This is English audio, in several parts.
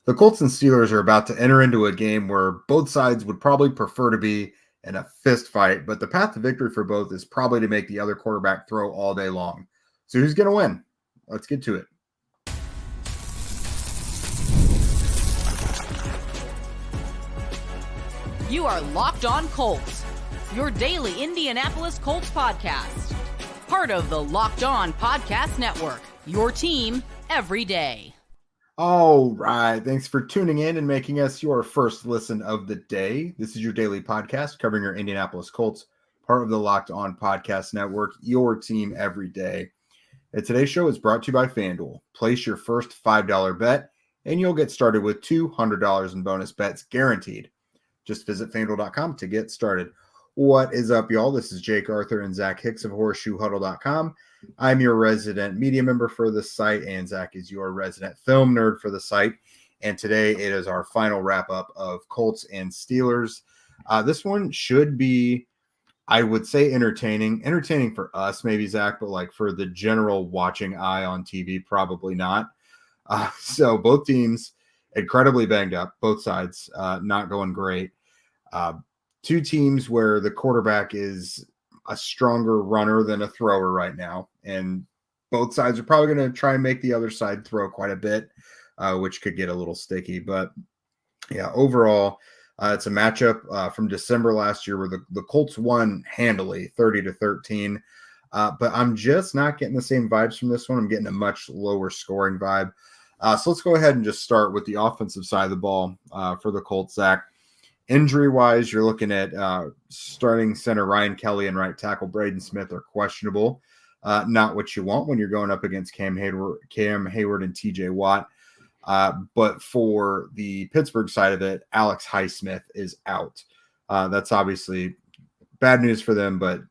The Colts and Steelers are about to enter into a game where both sides would probably prefer to be in a fist fight, but the path to victory for both is probably to make the other quarterback throw all day long. So who's going to win? Let's get to it. You are Locked On Colts, your daily Indianapolis Colts podcast. Part of the Locked On Podcast Network, your team every day. All right. Thanks for tuning in and making us your first listen of the day. This is your daily podcast covering your Indianapolis Colts, part of the Locked On Podcast Network, your team every day. And today's show is brought to you by FanDuel. Place your first $5 bet, and you'll get started with $200 in bonus bets guaranteed. Just visit FanDuel.com to get started. What is up, y'all? This is Jake Arthur and Zach Hicks of HorseshoeHuddle.com. I'm your resident media member for the site, and Zach is your resident film nerd for the site. And today it is our final wrap-up of Colts and Steelers. This one should be, I would say, entertaining. Entertaining for us, maybe, Zach, but like for the general watching eye on TV, probably not. So both teams incredibly banged up, both sides not going great. Two teams where the quarterback is a stronger runner than a thrower right now. And both sides are probably going to try and make the other side throw quite a bit, which could get a little sticky. But yeah, overall, it's a matchup from December last year where the Colts won handily 30-13. But I'm just not getting the same vibes from this one. I'm getting a much lower scoring vibe. So let's go ahead and just start with the offensive side of the ball for the Colts, Zach. Injury-wise, you're looking at starting center Ryan Kelly and right tackle Braden Smith are questionable. Not what you want when you're going up against Cam Hayward and TJ Watt. But for the Pittsburgh side of it, Alex Highsmith is out. That's obviously bad news for them, but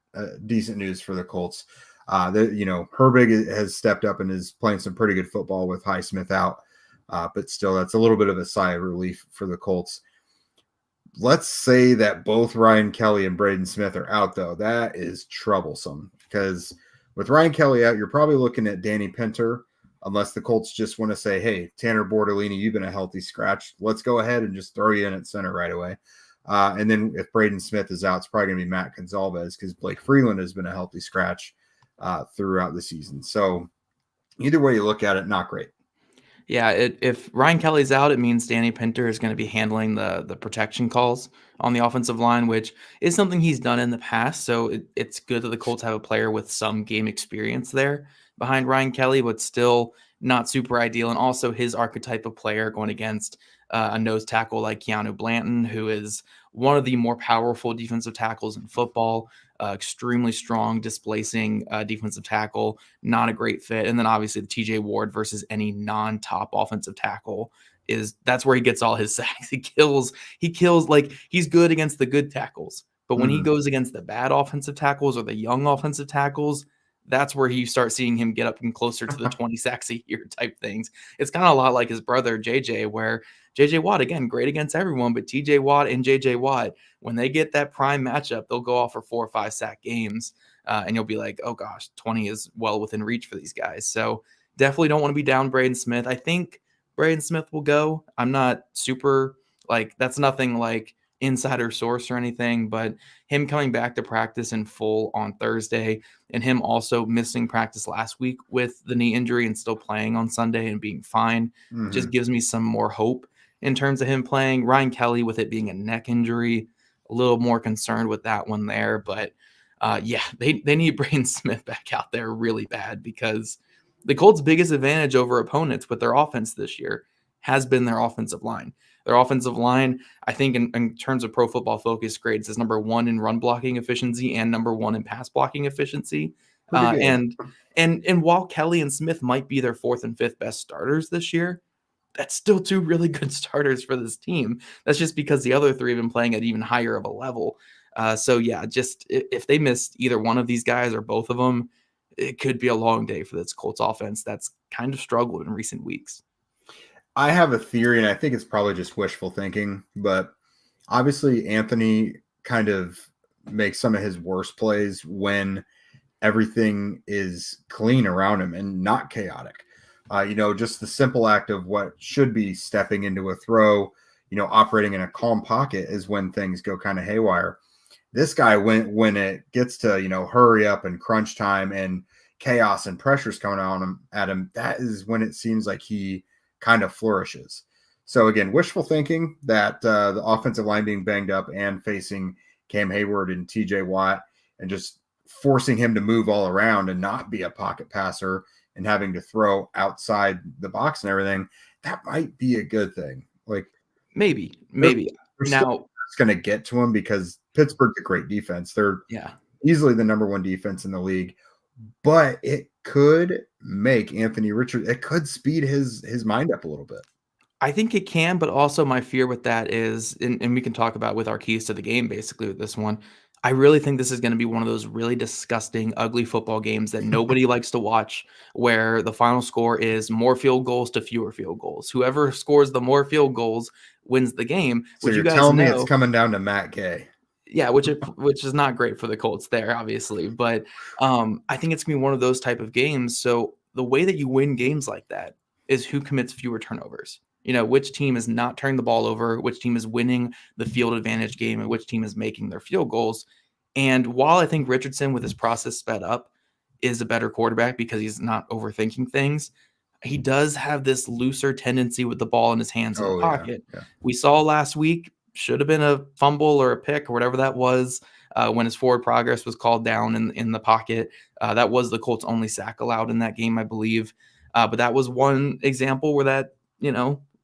decent news for the Colts. Herbig has stepped up and is playing some pretty good football with Highsmith out. But still, that's a little bit of a sigh of relief for the Colts. Let's say that both Ryan Kelly and Braden Smith are out, though. That is troublesome because with Ryan Kelly out, you're probably looking at Danny Pinter, unless the Colts just want to say, hey, Tanner Bortolini, you've been a healthy scratch. Let's go ahead and just throw you in at center right away. And then if Braden Smith is out, it's probably going to be Matt Gonzalez because Blake Freeland has been a healthy scratch throughout the season. So either way you look at it, not great. Yeah, if Ryan Kelly's out, it means Danny Pinter is going to be handling the protection calls on the offensive line, which is something he's done in the past. So it's good that the Colts have a player with some game experience there behind Ryan Kelly, but still not super ideal. And also his archetype of player going against a nose tackle like Keanu Blanton, who is one of the more powerful defensive tackles in football. Extremely strong, displacing defensive tackle, not a great fit. And then obviously the TJ Ward versus any non-top offensive tackle that's where he gets all his sacks. He kills like he's good against the good tackles. But when he goes against the bad offensive tackles or the young offensive tackles, that's where you start seeing him get up and closer to the 20 sacks a year type things. It's kind of a lot like his brother JJ, where JJ Watt, again, great against everyone, but TJ Watt and JJ Watt, when they get that prime matchup, they'll go off for 4 or 5 sack games. And you'll be like, oh gosh, 20 is well within reach for these guys. So definitely don't want to be down Braden Smith. I think Braden Smith will go. I'm not super that's nothing like insider source or anything, but him coming back to practice in full on Thursday and him also missing practice last week with the knee injury and still playing on Sunday and being fine just gives me some more hope in terms of him playing. Ryan Kelly, with it being a neck injury, a little more concerned with that one there. But they need Braden Smith back out there really bad because the Colts' biggest advantage over opponents with their offense this year has been their offensive line. Their offensive line, I think in terms of Pro Football Focus grades, is number 1 in run blocking efficiency and number 1 in pass blocking efficiency. And while Kelly and Smith might be their 4th and 5th best starters this year, that's still 2 really good starters for this team. That's just because the other 3 have been playing at even higher of a level. So yeah, just if they missed either one of these guys or both of them, it could be a long day for this Colts offense that's kind of struggled in recent weeks. I have a theory, and I think it's probably just wishful thinking, but obviously Anthony kind of makes some of his worst plays when everything is clean around him and not chaotic. Just the simple act of what should be stepping into a throw, operating in a calm pocket is when things go kind of haywire. This guy, when it gets to, hurry up and crunch time and chaos and pressure's coming on him at him, that is when it seems like he kind of flourishes. So again, wishful thinking that the offensive line being banged up and facing Cam Hayward and TJ Watt and just forcing him to move all around and not be a pocket passer and having to throw outside the box and everything, that might be a good thing. Like maybe now it's going to get to him because Pittsburgh's a great defense. They're easily the number one defense in the league, but it could make Anthony Richardson, it could speed his mind up a little bit. I think it can, but also my fear with that is, and we can talk about with our keys to the game, basically with this one, I really think this is going to be one of those really disgusting, ugly football games that nobody likes to watch, where the final score is more field goals to fewer field goals. Whoever scores the more field goals wins the game. So you're telling me it's coming down to Matt Gay. Yeah, which is not great for the Colts there, obviously. But I think it's going to be one of those type of games. So the way that you win games like that is who commits fewer turnovers. Which team is not turning the ball over, which team is winning the field advantage game, and which team is making their field goals. And while I think Richardson, with his process sped up, is a better quarterback because he's not overthinking things, he does have this looser tendency with the ball in his hands in the pocket. Yeah. We saw last week, should have been a fumble or a pick or whatever that was, when his forward progress was called down in the pocket. That was the Colts' only sack allowed in that game, I believe. But that was one example where that,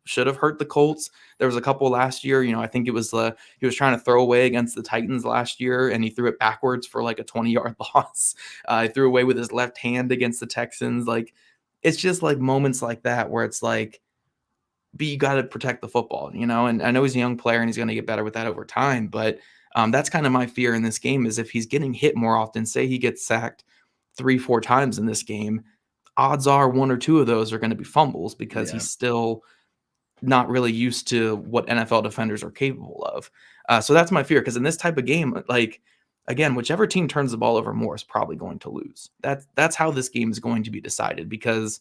should have hurt the Colts. There was a couple last year. I think it was he was trying to throw away against the Titans last year, and he threw it backwards for like a 20-yard loss. He threw away with his left hand against the Texans. Like, it's just like moments like that where it's like, you got to protect the football, and I know he's a young player and he's going to get better with that over time. But that's kind of my fear in this game is if he's getting hit more often, say he gets sacked 3-4 times in this game, odds are 1 or 2 of those are going to be fumbles because he's still not really used to what NFL defenders are capable of. So that's my fear, because in this type of game, like, again, whichever team turns the ball over more is probably going to lose. That's how this game is going to be decided, because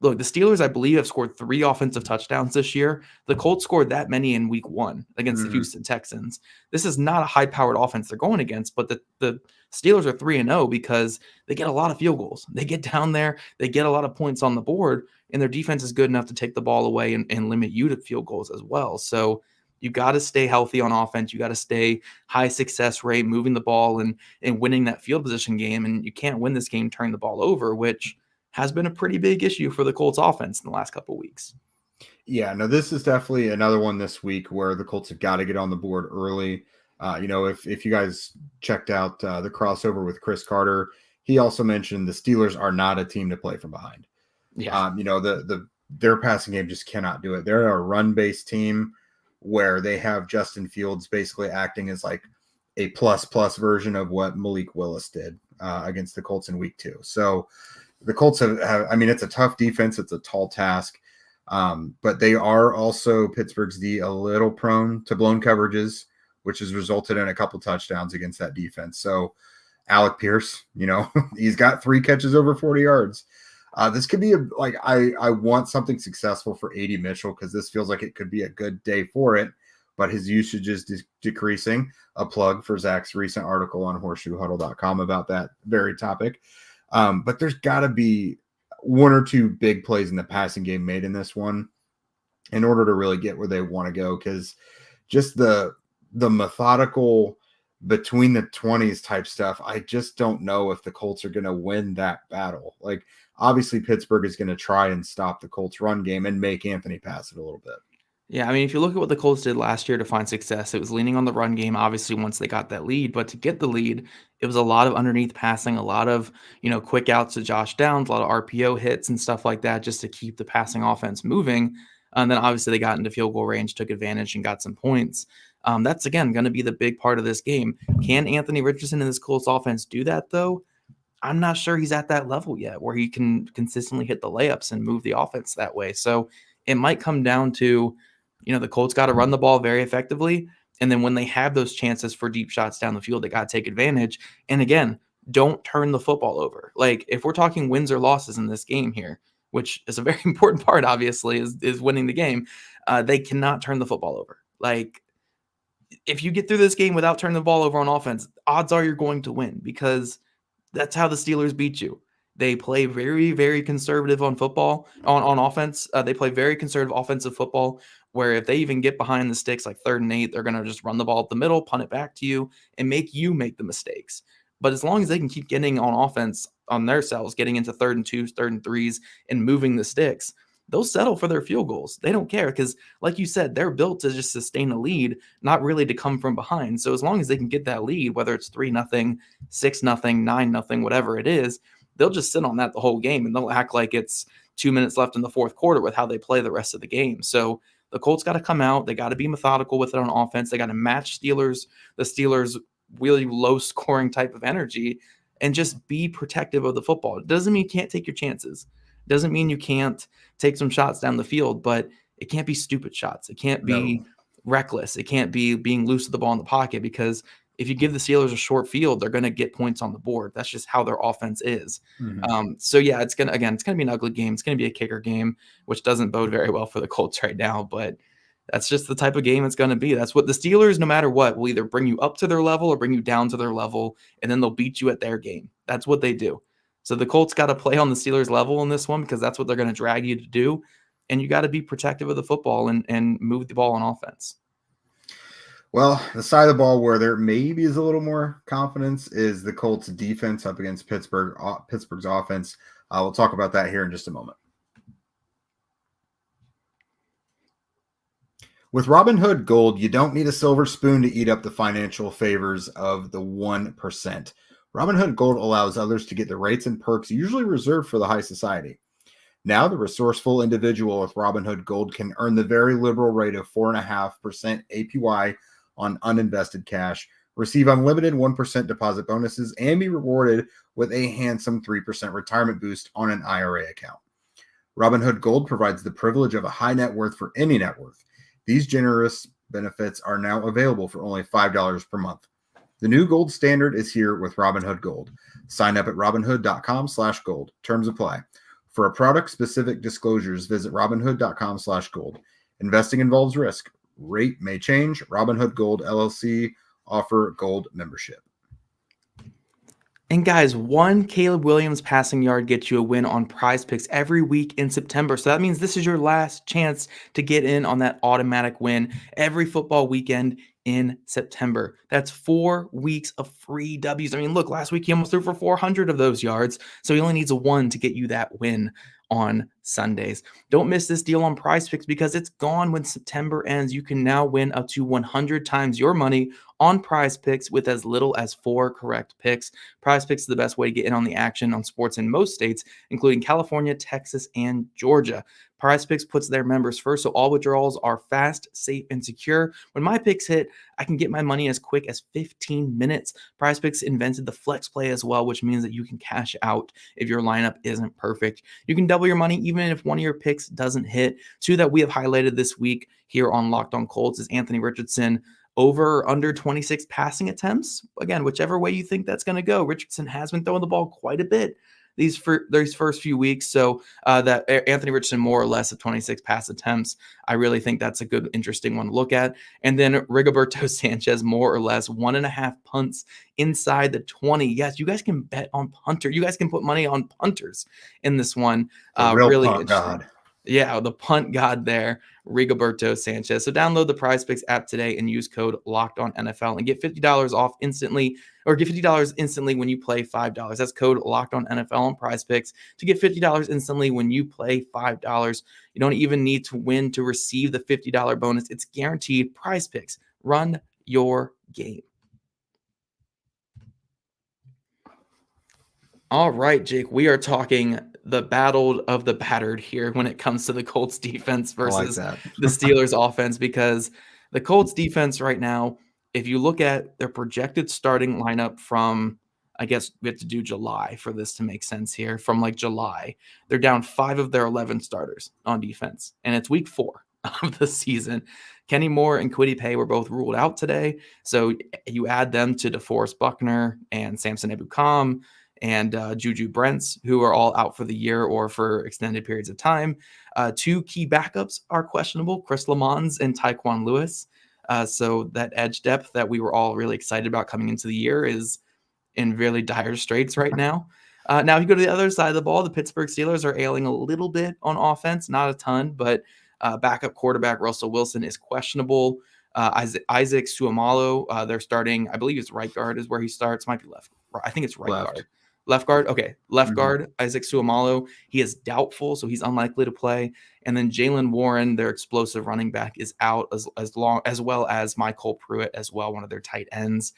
look, the Steelers, I believe, have scored 3 offensive touchdowns this year. The Colts scored that many in week 1 against the Houston Texans. This is not a high-powered offense they're going against, but the Steelers are 3-0 because they get a lot of field goals. They get down there, they get a lot of points on the board, and their defense is good enough to take the ball away and limit you to field goals as well. So you got to stay healthy on offense. You got to stay high success rate, moving the ball and winning that field position game. And you can't win this game turning the ball over, which has been a pretty big issue for the Colts offense in the last couple of weeks. Yeah, no, this is definitely another one this week where the Colts have got to get on the board early. If you guys checked out the crossover with Chris Carter, he also mentioned the Steelers are not a team to play from behind. Yeah. Their passing game just cannot do it. They're a run-based team where they have Justin Fields basically acting as like a plus version of what Malik Willis did against the Colts in week 2. So the Colts have it's a tough defense. It's a tall task. But they are also, Pittsburgh's D, a little prone to blown coverages, which has resulted in a couple touchdowns against that defense. So Alec Pierce, he's got 3 catches over 40 yards. This could be I want something successful for A.D. Mitchell, because this feels like it could be a good day for it, but his usage is decreasing. A plug for Zach's recent article on horseshoehuddle.com about that very topic. But there's got to be 1 or 2 big plays in the passing game made in this one in order to really get where they want to go, because just the methodical between the 20s type stuff, I just don't know if the Colts are going to win that battle. Like, obviously Pittsburgh is going to try and stop the Colts run game and make Anthony pass it a little bit. Yeah, if you look at what the Colts did last year to find success, it was leaning on the run game, obviously, once they got that lead. But to get the lead, it was a lot of underneath passing, a lot of, quick outs to Josh Downs, a lot of RPO hits and stuff like that, just to keep the passing offense moving. And then obviously they got into field goal range, took advantage, and got some points. That's, again, going to be the big part of this game. Can Anthony Richardson and this Colts offense do that, though? I'm not sure he's at that level yet where he can consistently hit the layups and move the offense that way. So it might come down to, the Colts got to run the ball very effectively. And then when they have those chances for deep shots down the field, they got to take advantage. And again, don't turn the football over. Like, if we're talking wins or losses in this game here, which is a very important part, obviously, is winning the game. They cannot turn the football over. Like, if you get through this game without turning the ball over on offense, odds are you're going to win, because that's how the Steelers beat you. They play very, very conservative on football, on offense. They play very conservative offensive football, where if they even get behind the sticks, like 3rd and 8, they're going to just run the ball up the middle, punt it back to you, and make you make the mistakes. But as long as they can keep getting on offense on their cells, getting into 3rd and 2s, 3rd and 3s, and moving the sticks, they'll settle for their field goals. They don't care, because, like you said, they're built to just sustain a lead, not really to come from behind. So as long as they can get that lead, whether it's 3-0, 6-0, 9-0, whatever it is, they'll just sit on that the whole game, and they'll act like it's 2 minutes left in the 4th quarter with how they play the rest of the game. So the Colts got to come out. They got to be methodical with it on offense. They got to match the Steelers' really low-scoring type of energy, and just be protective of the football. It doesn't mean you can't take your chances. It doesn't mean you can't take some shots down the field, but it can't be stupid shots. It can't be reckless. It can't be being loose with the ball in the pocket, because if you give the Steelers a short field, they're going to get points on the board. That's just how their offense is. So yeah, it's going to be an ugly game. It's going to be a kicker game, which doesn't bode very well for the Colts right now, but that's just the type of game it's going to be. That's what the Steelers, no matter what, will either bring you up to their level or bring you down to their level, and then they'll beat you at their game. That's what they do. So the Colts got to play on the Steelers' level in this one, because that's what they're going to drag you to do. And you got to be protective of the football and move the ball on offense. Well, the side of the ball where there maybe is a little more confidence is the Colts defense up against Pittsburgh's offense. We'll talk about that here in just a moment. With Robinhood Gold, you don't need a silver spoon to eat up the financial favors of the 1%. Robinhood Gold allows others to get the rates and perks usually reserved for the high society. Now, the resourceful individual with Robinhood Gold can earn the very liberal rate of 4.5% APY on uninvested cash, receive unlimited 1% deposit bonuses, and be rewarded with a handsome 3% retirement boost on an IRA account. Robinhood Gold provides the privilege of a high net worth for any net worth. These generous benefits are now available for only $5 per month. The new gold standard is here with Robinhood Gold. Sign up at robinhood.com/gold. Terms apply. For a product-specific disclosures, visit robinhood.com/gold. Investing involves risk. Rate may change. Robinhood Gold LLC offer gold membership. And guys, one Caleb Williams passing yard gets you a win on PrizePicks every week in September. So that means this is your last chance to get in on that automatic win every football weekend in September. That's 4 weeks of free W's. I mean, look, last week he almost threw for 400 of those yards. So he only needs a 1 to get you that win on Sundays. Don't miss this deal on PrizePicks, because it's gone when September ends. You can now win up to 100 times your money on PrizePicks with as little as 4 correct picks. PrizePicks is the best way to get in on the action on sports in most states, including California, Texas, and Georgia. PrizePicks puts their members first, so all withdrawals are fast, safe, and secure. When my picks hit, I can get my money as quick as 15 minutes. PrizePicks invented the flex play as well, which means that you can cash out if your lineup isn't perfect. You can double your money even if one of your picks doesn't hit. 2 that we have highlighted this week here on Locked On Colts is Anthony Richardson over or under 26 passing attempts. Again, whichever way you think that's going to go. Richardson has been throwing the ball quite a bit these first few weeks. So that Anthony Richardson more or less at 26 pass attempts, I really think that's a good, interesting one to look at. And then Rigoberto Sanchez more or less 1.5 punts inside the 20. Yes, you guys can bet on punter. You guys can put money on punters in this one. Really punt interesting. god. Yeah, the punt god there, Rigoberto Sanchez. So download the PrizePicks app today and use code LOCKEDONNFL and get $50 off instantly, or get $50 instantly when you play $5. That's code LOCKEDONNFL on PrizePicks to get $50 instantly when you play $5. You don't even need to win to receive the $50 bonus. It's guaranteed. PrizePicks. Run your game. All right, Jake, we are talking the battle of the battered here when it comes to the Colts defense versus the Steelers offense, because the Colts defense right now, if you look at their projected starting lineup from, I guess we have to do July for this to make sense here, from like July, they're down 5 of their 11 starters on defense, and it's week 4 of the season. Kenny Moore and Kwity Paye were both ruled out today, so you add them to DeForest Buckner and Samson Ebukam and Juju Brents, who are all out for the year or for extended periods of time. 2 key backups are questionable, Chris Lamons and Tyquan Lewis. So that edge depth that we were all really excited about coming into the year is in really dire straits right now. Now, if you go to the other side of the ball, the Pittsburgh Steelers are ailing a little bit on offense, not a ton, but backup quarterback Russell Wilson is questionable. Isaac Suomalo, they're starting, I believe it's right guard is where he starts. Might be left. I think it's right guard. Left guard. Okay. Left guard, Isaac Suomalo. He is doubtful, so he's unlikely to play. And then Jalen Warren, their explosive running back, is out as well as Michael Pruitt as well, one of their tight ends.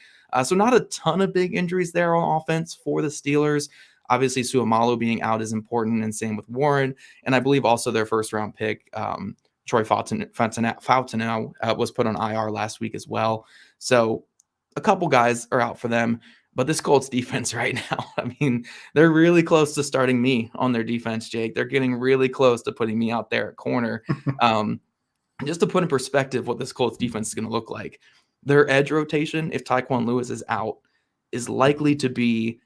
So not a ton of big injuries there on offense for the Steelers. Obviously, Suomalo being out is important, and same with Warren. And I believe also their first-round pick, Troy Fautanu, was put on IR last week as well. So a couple guys are out for them. But this Colts defense right now, I mean, they're really close to starting me on their defense, Jake. They're getting really close to putting me out there at corner. Just to put in perspective what this Colts defense is going to look like, their edge rotation, if Tyquan Lewis is out, is likely to be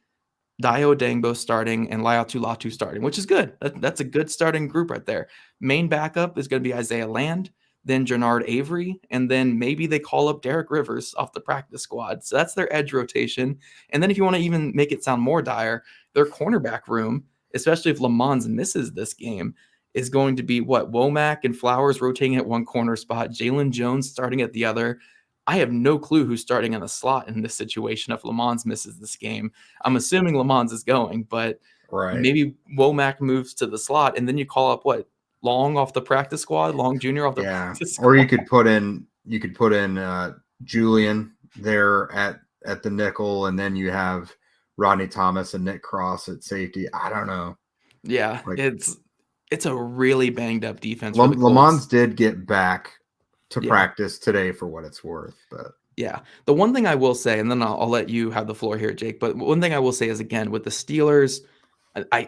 Dayo Dangbo starting and Laiatu Latu starting, which is good. That's a good starting group right there. Main backup is going to be Isaiah Land, then Jernard Avery, and then maybe they call up Derek Rivers off the practice squad. So that's their edge rotation. And then if you want to even make it sound more dire, their cornerback room, especially if Lamons misses this game, is going to be Womack and Flowers rotating at one corner spot, Jalen Jones starting at the other. I have no clue who's starting in the slot in this situation if Lamons misses this game. I'm assuming Lamons is going, but maybe Womack moves to the slot, and then you call up Long off the practice squad, Long Jr. off the practice squad. Or you could put in Julian there at the nickel, and then you have Rodney Thomas and Nick Cross at safety. I don't know. Yeah, it's a really banged up defense. Lamons did get back to practice today for what it's worth, but yeah, the one thing I will say, and then I'll let you have the floor here, Jake. But one thing I will say is, again, with the Steelers, I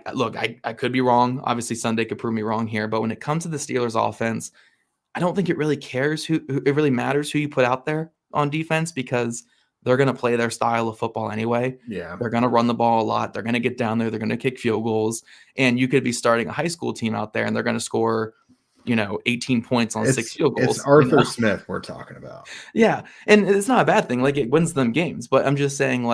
could be wrong. Obviously, Sunday could prove me wrong here. But when it comes to the Steelers offense, I don't think it really matters who you put out there on defense, because they're going to play their style of football anyway. Yeah. They're going to run the ball a lot. They're going to get down there. They're going to kick field goals. And you could be starting a high school team out there, and they're going to score 18 points on 6 field goals. It's Arthur Smith we're talking about. Yeah. And it's not a bad thing. It wins them games. But I'm just saying,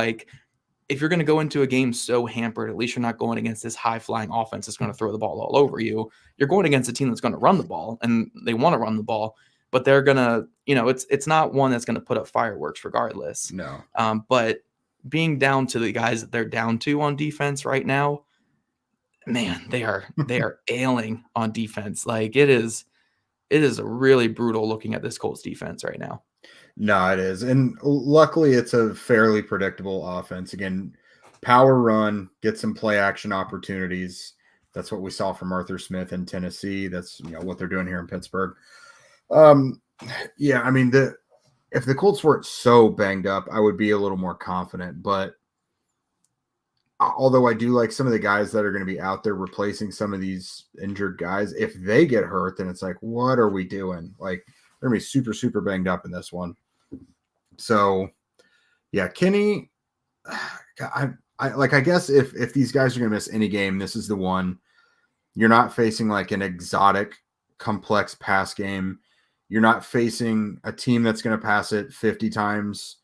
if you're going to go into a game so hampered, at least you're not going against this high-flying offense that's going to throw the ball all over you. You're going against a team that's going to run the ball, and they want to run the ball, but they're going to, it's not one that's going to put up fireworks regardless. No. But being down to the guys that they're down to on defense right now, man, they are ailing on defense. It is a really brutal looking at this Colts defense right now. No, it is. And luckily it's a fairly predictable offense. Again, power run, get some play action opportunities. That's what we saw from Arthur Smith in Tennessee. That's what they're doing here in Pittsburgh. I mean, if the Colts weren't so banged up, I would be a little more confident. But although I do like some of the guys that are going to be out there replacing some of these injured guys, if they get hurt, then it's what are we doing? They're going to be super, super banged up in this one. So, yeah, Kenny, I guess if these guys are going to miss any game, this is the one. You're not facing an exotic, complex pass game. You're not facing a team that's going to pass it 50 times,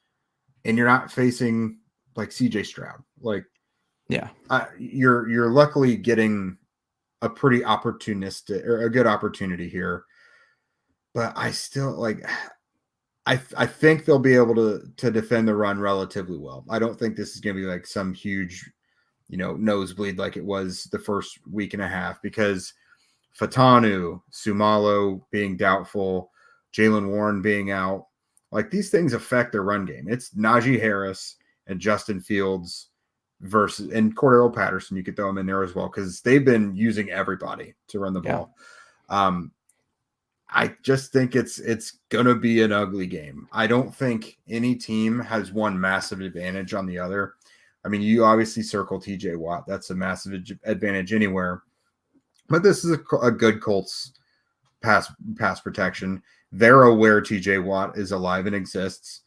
and you're not facing CJ Stroud. You're luckily getting a pretty opportunistic or a good opportunity here, but I still I think they'll be able to defend the run relatively well. I don't think this is going to be some huge, nosebleed like it was the first week and a half, because Fautanu, Suomalo being doubtful, Jalen Warren being out, these things affect their run game. It's Najee Harris and Justin Fields and Cordero Patterson. You could throw them in there as well, because they've been using everybody to run the ball. I just think it's going to be an ugly game. I don't think any team has one massive advantage on the other. I mean, you obviously circle TJ Watt. That's a massive advantage anywhere. But this is a good Colts pass protection. They're aware TJ Watt is alive and exists.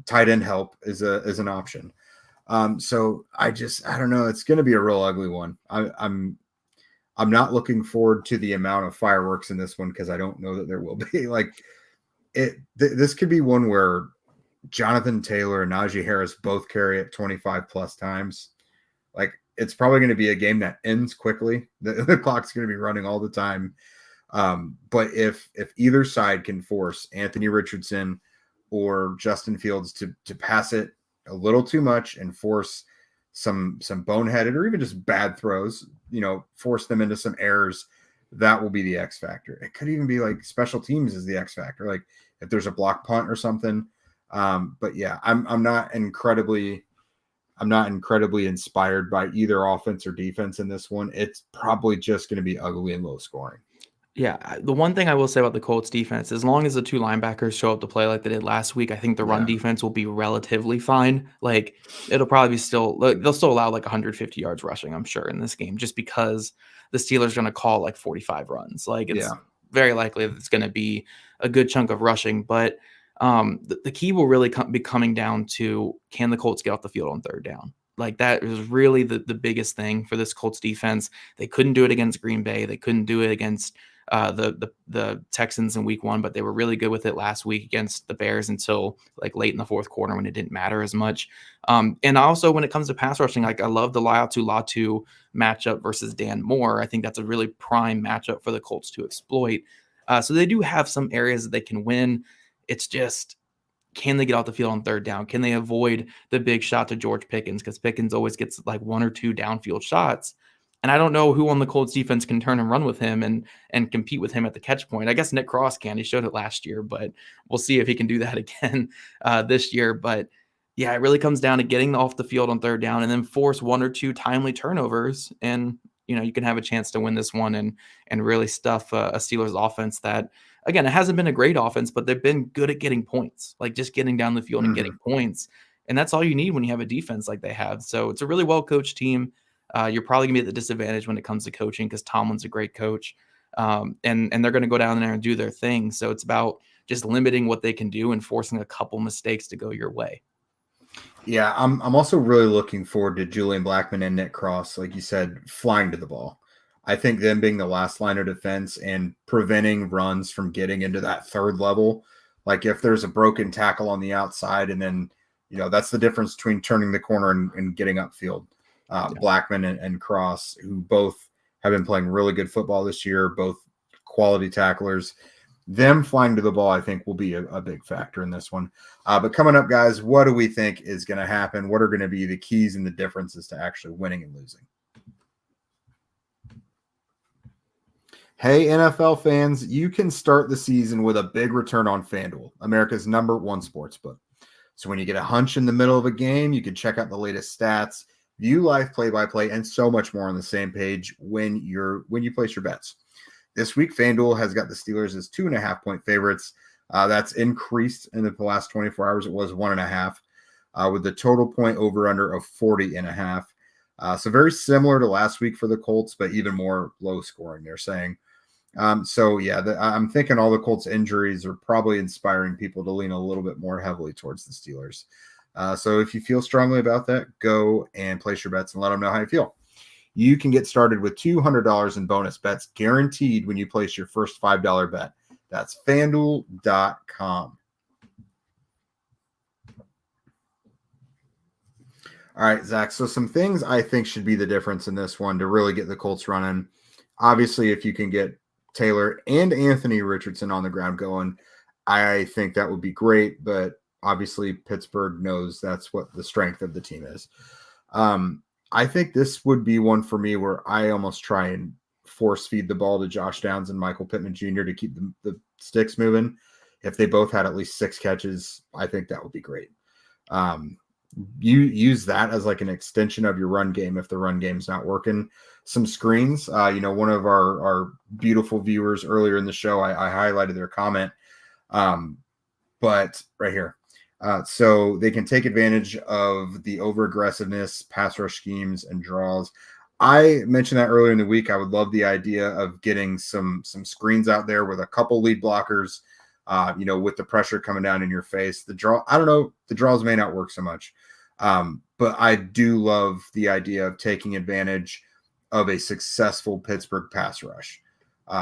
Tight end help is an option. So I don't know. It's going to be a real ugly one. I'm not looking forward to the amount of fireworks in this one because I don't know that there will be. This could be one where Jonathan Taylor and Najee Harris both carry it 25 plus times. Like, it's probably going to be a game that ends quickly. The clock's going to be running all the time. But if either side can force Anthony Richardson or Justin Fields to pass it a little too much and force some boneheaded or even just bad throws, force them into some errors, that will be the X factor. It could even be like special teams is the X factor. Like if there's a block punt or something. But yeah, I'm not incredibly inspired by either offense or defense in this one. It's probably just going to be ugly and low scoring. Yeah, the one thing I will say about the Colts defense, as long as the two linebackers show up to play like they did last week, I think the run defense will be relatively fine. Like it'll probably they'll still allow like 150 yards rushing, I'm sure, in this game, just because the Steelers are going to call like 45 runs. Like it's very likely that it's going to be a good chunk of rushing, but the key will really be coming down to, can the Colts get off the field on third down? Like that is really the biggest thing for this Colts defense. They couldn't do it against Green Bay. They couldn't do it against the Texans in week 1, but they were really good with it last week against the Bears until like late in the fourth quarter when it didn't matter as much. And also when it comes to pass rushing, like I love the Latu matchup versus Dan Moore. I think that's a really prime matchup for the Colts to exploit. So they do have some areas that they can win. It's just, can they get off the field on third down? Can they avoid the big shot to George Pickens? Because Pickens always gets like 1 or 2 downfield shots. And I don't know who on the Colts defense can turn and run with him and compete with him at the catch point. I guess Nick Cross can. He showed it last year, but we'll see if he can do that again this year. But yeah, it really comes down to getting off the field on third down and then force 1 or 2 timely turnovers. And, you can have a chance to win this one and really stuff a Steelers offense that, again, it hasn't been a great offense, but they've been good at getting points, like just getting down the field and getting points. And that's all you need when you have a defense like they have. So it's a really well-coached team. You're probably going to be at the disadvantage when it comes to coaching because Tomlin's a great coach. And they're going to go down there and do their thing. So it's about just limiting what they can do and forcing a couple mistakes to go your way. Yeah, I'm also really looking forward to Julian Blackmon and Nick Cross, like you said, flying to the ball. I think them being the last line of defense and preventing runs from getting into that third level. Like if there's a broken tackle on the outside and then, that's the difference between turning the corner and getting upfield. Blackmon and Cross, who both have been playing really good football this year, both quality tacklers. Them flying to the ball, I think, will be a big factor in this one. But coming up, guys, what do we think is going to happen? What are going to be the keys and the differences to actually winning and losing? Hey, NFL fans, you can start the season with a big return on FanDuel, America's #1 sportsbook. So when you get a hunch in the middle of a game, you can check out the latest stats, view live play-by-play, and so much more on the same page when you place your bets. This week, FanDuel has got the Steelers as 2.5-point favorites. That's increased in the last 24 hours. It was 1.5, with the total point over/under of 40.5. So very similar to last week for the Colts, but even more low scoring, they're saying. I'm thinking all the Colts injuries are probably inspiring people to lean a little bit more heavily towards the Steelers. So if you feel strongly about that, go and place your bets and let them know how you feel. You can get started with $200 in bonus bets guaranteed when you place your first $5 bet. That's FanDuel.com. All right, Zach. So some things I think should be the difference in this one to really get the Colts running. Obviously, if you can get Taylor and Anthony Richardson on the ground going, I think that would be great. But obviously, Pittsburgh knows that's what the strength of the team is. I think this would be one for me where I almost try and force feed the ball to Josh Downs and Michael Pittman Jr. to keep the sticks moving. If they both had at least 6 catches, I think that would be great. You use that as like an extension of your run game if the run game's not working. Some screens, one of our beautiful viewers earlier in the show, I highlighted their comment, but right here. So they can take advantage of the over-aggressiveness, pass rush schemes, and draws. I mentioned that earlier in the week. I would love the idea of getting some screens out there with a couple lead blockers, with the pressure coming down in your face. The draw, I don't know, the draws may not work so much. but I do love the idea of taking advantage of a successful Pittsburgh pass rush.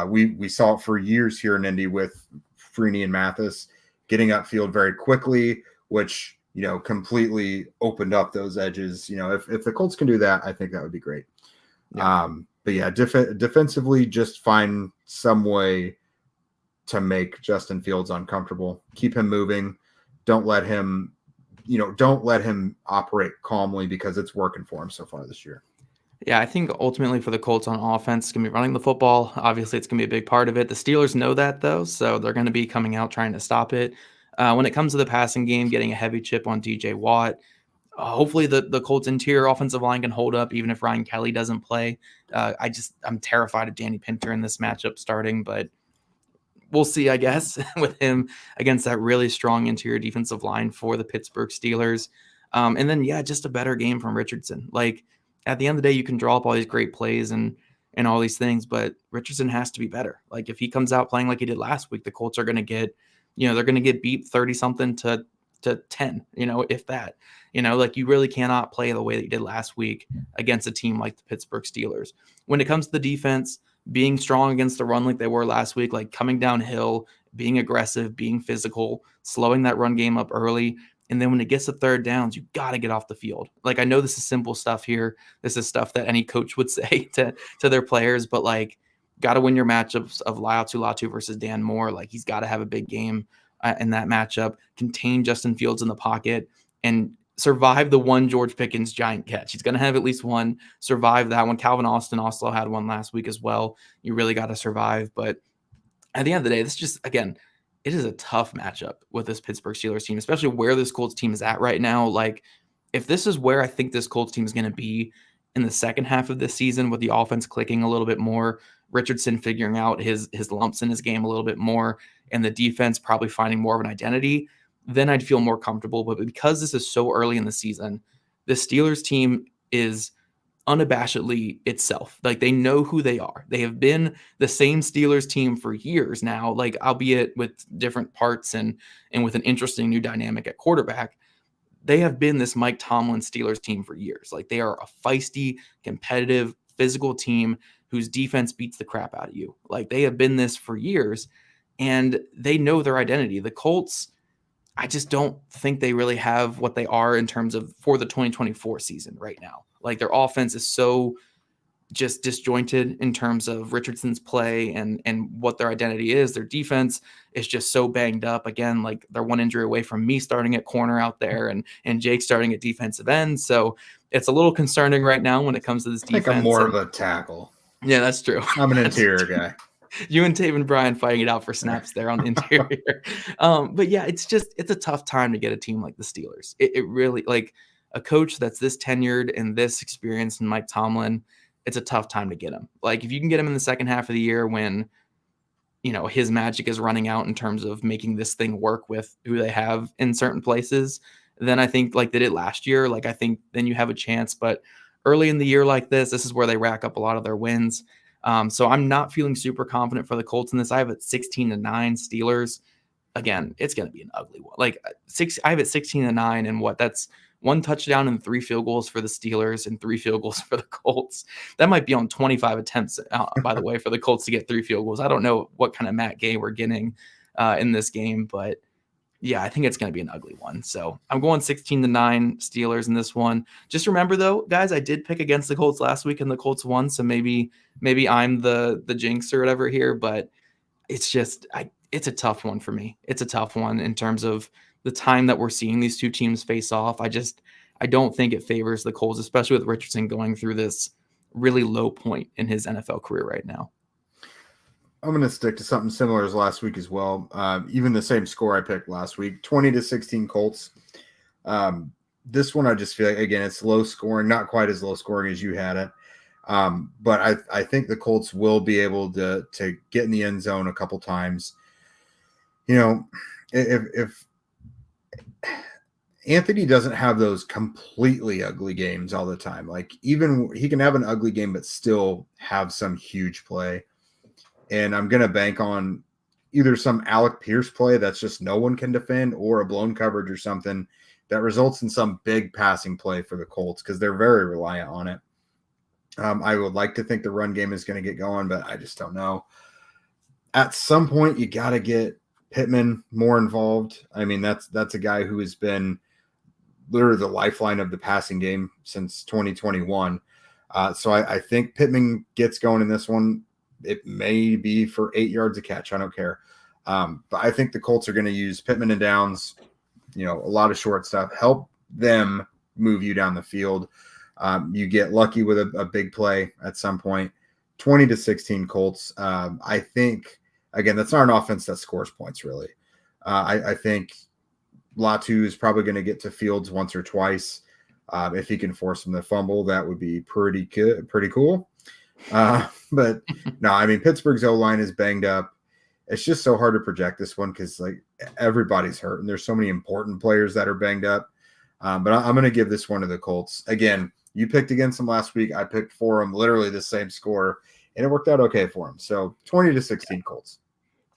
We saw it for years here in Indy with Freeney and Mathis getting upfield very quickly, which, completely opened up those edges. If the Colts can do that, I think that would be great. Yeah. But yeah, defensively, just find some way to make Justin Fields uncomfortable. Keep him moving. Don't let him operate calmly, because it's working for him so far this year. Yeah, I think ultimately for the Colts on offense, it's going to be running the football. Obviously, it's going to be a big part of it. The Steelers know that, though, so they're going to be coming out trying to stop it. When it comes to the passing game, getting a heavy chip on DJ Watt, hopefully the Colts interior offensive line can hold up, even if Ryan Kelly doesn't play. I'm terrified of Danny Pinter in this matchup starting, but we'll see, I guess, with him against that really strong interior defensive line for the Pittsburgh Steelers. And then, just a better game from Richardson. Like, at the end of the day, you can draw up all these great plays and all these things, but Richardson has to be better. Like, if he comes out playing like he did last week, the Colts are going to get, they're going to get beat 30 something to 10, if that, like, you really cannot play the way that you did last week against a team like the Pittsburgh Steelers. When it comes to the defense, being strong against the run like they were last week, like coming downhill, being aggressive, being physical, slowing that run game up early. And then when it gets to third downs, you got to get off the field. Like, I know this is simple stuff here. This is stuff that any coach would say to their players, but like, got to win your matchups of Latu versus Dan Moore. Like, he's got to have a big game in that matchup, contain Justin Fields in the pocket, and survive the one George Pickens giant catch. He's going to have at least one. Survive that one. Calvin Austin also had one last week as well. You really got to survive. But at the end of the day, this just, again, it is a tough matchup with this Pittsburgh Steelers team, especially where this Colts team is at right now. Like, if this is where I think this Colts team is going to be in the second half of this season, with the offense clicking a little bit more, Richardson figuring out his lumps in his game a little bit more, and the defense probably finding more of an identity, then I'd feel more comfortable. But because this is so early in the season, the Steelers team is unabashedly itself. Like, they know who they are. They have been the same Steelers team for years now, like, albeit with different parts and with an interesting new dynamic at quarterback. They have been this Mike Tomlin Steelers team for years. Like, they are a feisty, competitive, physical team whose defense beats the crap out of you. Like, they have been this for years, and they know their identity. The Colts, I just don't think they really have what they are in terms of for the 2024 season right now. Like, their offense is so just disjointed in terms of Richardson's play and what their identity is. Their defense is just so banged up. Again, like, they're one injury away from me starting at corner out there and Jake starting at defensive end. So it's a little concerning right now when it comes to this defense. I think I'm more of a tackle. Yeah, that's true. I'm an interior guy. You and Taven Bryan fighting it out for snaps there on the interior. But yeah, it's a tough time to get a team like the Steelers. It really, like, a coach that's this tenured and this experienced in Mike Tomlin, it's a tough time to get him. Like, if you can get him in the second half of the year when, his magic is running out in terms of making this thing work with who they have in certain places, then I think, like they did last year, like, I think then you have a chance. But early in the year like this is where they rack up a lot of their wins. So I'm not feeling super confident for the Colts in this. I have it 16-9 Steelers. Again, it's going to be an ugly one. Like, I have it 16-9, and that's 1 touchdown and 3 field goals for the Steelers and 3 field goals for the Colts. That might be on 25 attempts, by the way, for the Colts to get 3 field goals. I don't know what kind of Matt Gay we're getting in this game, but yeah, I think it's going to be an ugly one. So I'm going 16-9 Steelers in this one. Just remember, though, guys, I did pick against the Colts last week and the Colts won. So maybe I'm the jinx or whatever here, but it's just, it's a tough one for me. It's a tough one in terms of the time that we're seeing these two teams face off. I don't think it favors the Colts, especially with Richardson going through this really low point in his NFL career right now. I'm going to stick to something similar as last week as well. Even the same score I picked last week, 20-16 Colts. This one, I just feel like, again, it's low scoring, not quite as low scoring as you had it. But I think the Colts will be able to get in the end zone a couple times. If Anthony doesn't have those completely ugly games all the time, like, even he can have an ugly game, but still have some huge play. And I'm going to bank on either some Alec Pierce play that's just no one can defend, or a blown coverage or something that results in some big passing play for the Colts because they're very reliant on it. I would like to think the run game is going to get going, but I just don't know. At some point, you got to get Pittman more involved. I mean, that's a guy who has been literally the lifeline of the passing game since 2021. So I think Pittman gets going in this one. It may be for 8 yards a catch. I don't care. But I think the Colts are going to use Pittman and Downs, a lot of short stuff, help them move you down the field. You get lucky with a big play at some point. 20-16 Colts. I think, again, that's not an offense that scores points, really. I think Latu is probably going to get to Fields once or twice. If he can force him to fumble, that would be pretty cool. But no, I mean, Pittsburgh's O-line is banged up. It's just so hard to project this one because everybody's hurt and there's so many important players that are banged up. But I'm going to give this one to the Colts. Again, you picked against them last week. I picked for them, literally the same score, and it worked out okay for them. So 20-16 Colts.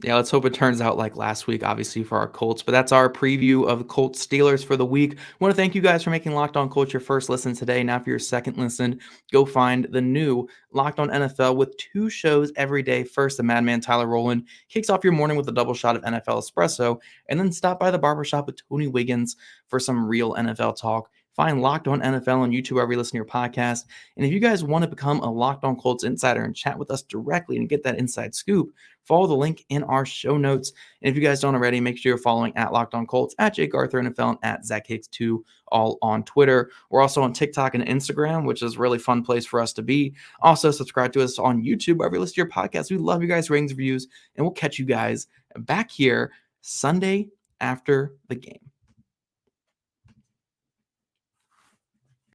Yeah, let's hope it turns out like last week, obviously, for our Colts. But that's our preview of the Colts Steelers for the week. I want to thank you guys for making Locked On Colts your first listen today. Now, for your second listen, go find the new Locked On NFL with 2 shows every day. First, the Madman Tyler Rowland kicks off your morning with a double shot of NFL espresso, and then stop by the barbershop with Tony Wiggins for some real NFL talk. Find Locked On NFL on YouTube wherever you listen to your podcast. And if you guys want to become a Locked On Colts insider and chat with us directly and get that inside scoop, follow the link in our show notes. And if you guys don't already, make sure you're following at Locked On Colts, at Jake Arthur NFL, and at Zach Hicks 2, all on Twitter. We're also on TikTok and Instagram, which is a really fun place for us to be. Also, subscribe to us on YouTube wherever you listen to your podcast. We love you guys' ratings, reviews, and we'll catch you guys back here Sunday after the game.